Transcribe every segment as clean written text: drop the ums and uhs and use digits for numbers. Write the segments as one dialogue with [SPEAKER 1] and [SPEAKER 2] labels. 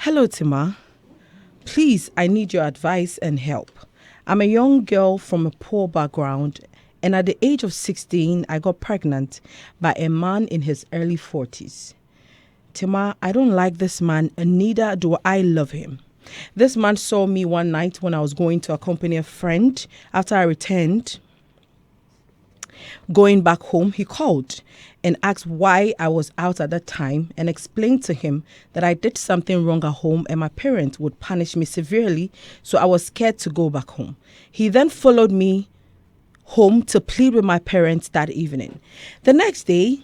[SPEAKER 1] Hello, Tima. Please, I need your advice and help. I'm a young girl from a poor background, and at the age of 16, I got pregnant by a man in his early 40s. Tima, I don't like this man, and neither do I love him. This man saw me one night when I was going to accompany a friend. After I returned, going back home, he called and asked why I was out at that time and explained to him that I did something wrong at home and my parents would punish me severely, so I was scared to go back home. He then followed me home to plead with my parents that evening. The next day,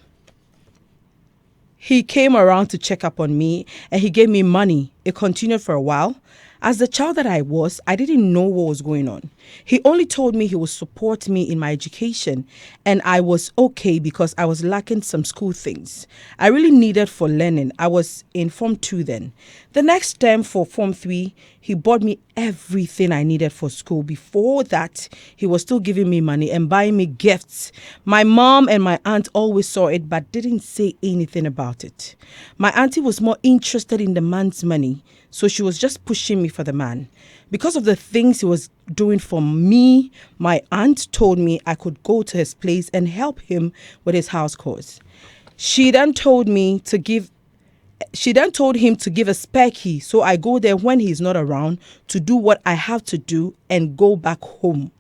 [SPEAKER 1] he came around to check up on me and he gave me money. It continued for a while. As the child that I was, I didn't know what was going on. He only told me he would support me in my education, and I was okay because I was lacking some school things I really needed for learning. I was in Form 2 then. The next term for Form 3, he bought me everything I needed for school. Before that, he was still giving me money and buying me gifts. My mom and my aunt always saw it but didn't say anything about it. My auntie was more interested in the man's money, so she was just pushing me for the man. Because of the things he was doing for me, my aunt told me I could go to his place and help him with his house chores. She then told him to give a spare key, so I go there when he's not around to do what I have to do and go back home.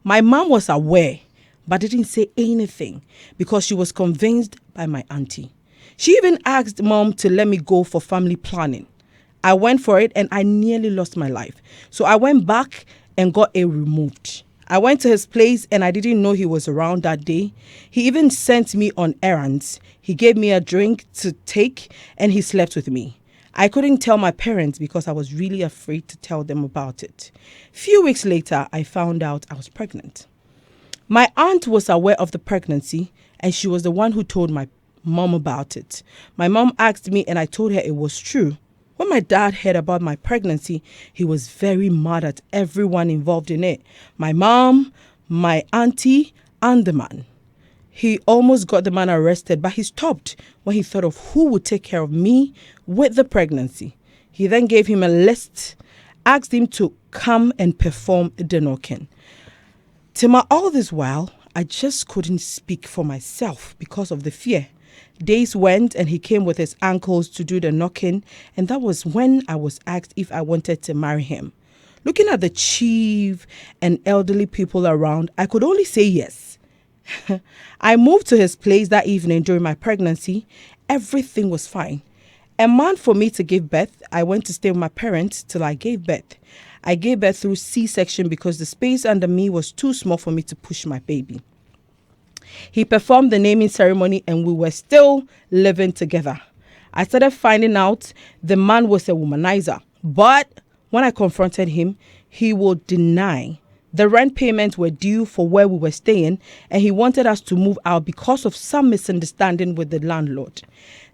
[SPEAKER 1] My mom was aware but didn't say anything because she was convinced by my auntie. She even asked mom to let me go for family planning. I went for it and I nearly lost my life. So I went back and got it removed. I went to his place and I didn't know he was around that day. He even sent me on errands. He gave me a drink to take and he slept with me. I couldn't tell my parents because I was really afraid to tell them about it. Few weeks later, I found out I was pregnant. My aunt was aware of the pregnancy and she was the one who told my mom about it. My mom asked me and I told her it was true. When my dad heard about my pregnancy, he was very mad at everyone involved in it. My mom, my auntie, and the man. He almost got the man arrested, but he stopped when he thought of who would take care of me with the pregnancy. He then gave him a list, asked him to come and perform the knocking. Tima, all this while, I just couldn't speak for myself because of the fear. Days went and he came with his uncles to do the knocking, and that was when I was asked if I wanted to marry him. Looking at the chief and elderly people around, I could only say yes. I moved to his place that evening during my pregnancy. Everything was fine. A month for me to give birth, I went to stay with my parents till I gave birth. I gave birth through C-section because the space under me was too small for me to push my baby. He performed the naming ceremony and we were still living together. I started finding out the man was a womanizer, but when I confronted him, he would deny. The rent payments were due for where we were staying and he wanted us to move out because of some misunderstanding with the landlord.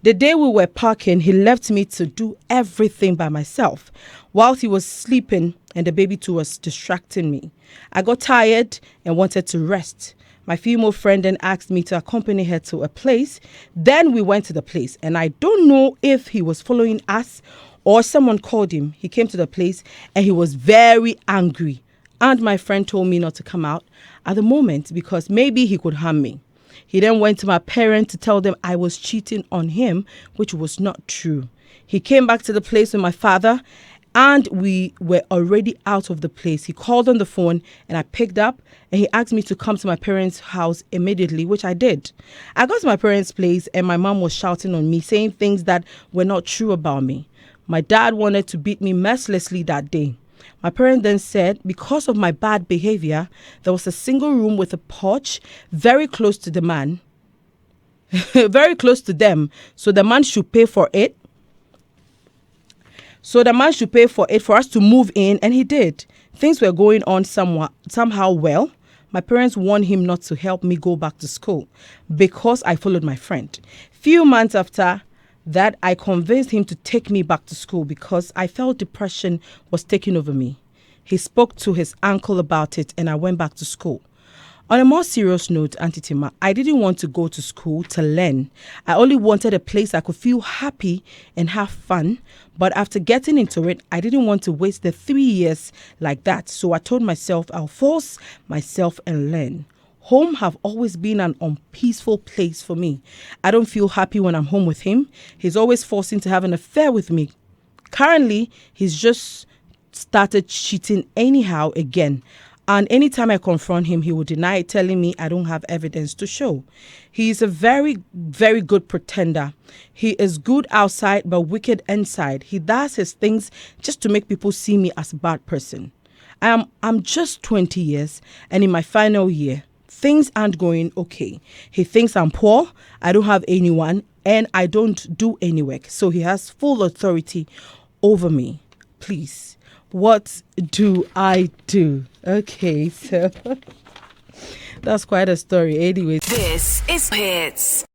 [SPEAKER 1] The day we were parking, he left me to do everything by myself whilst he was sleeping and the baby too was distracting me. I got tired and wanted to rest. My female friend then asked me to accompany her to a place. Then we went to the place and I don't know if he was following us or someone called him. He came to the place and he was very angry. And my friend told me not to come out at the moment because maybe he could harm me. He then went to my parents to tell them I was cheating on him, which was not true. He came back to the place with my father and we were already out of the place. He called on the phone and I picked up and he asked me to come to my parents' house immediately, which I did. I got to my parents' place and my mom was shouting on me, saying things that were not true about me. My dad wanted to beat me mercilessly that day. My parents then said because of my bad behavior, there was a single room with a porch very close to the man, very close to them. So the man should pay for it. For us to move in, and he did. Things were going on somehow well. My parents warned him not to help me go back to school because I followed my friend. Few months after that, I convinced him to take me back to school because I felt depression was taking over me. He spoke to his uncle about it and I went back to school. On a more serious note, Auntie Tima, I didn't want to go to school to learn. I only wanted a place I could feel happy and have fun. But after getting into it, I didn't want to waste the 3 years like that. So I told myself I'll force myself and learn. Home have always been an unpeaceful place for me. I don't feel happy when I'm home with him. He's always forcing to have an affair with me. Currently, he's just started cheating anyhow again. And anytime I confront him, he will deny it, telling me I don't have evidence to show. He is a very, very good pretender. He is good outside, but wicked inside. He does his things just to make people see me as a bad person. I'm just 20 years and in my final year. Things aren't going okay. He thinks I'm poor, I don't have anyone, and I don't do any work. So he has full authority over me. Please, what do I do? Okay, so that's quite a story. Anyway,
[SPEAKER 2] this is Hits.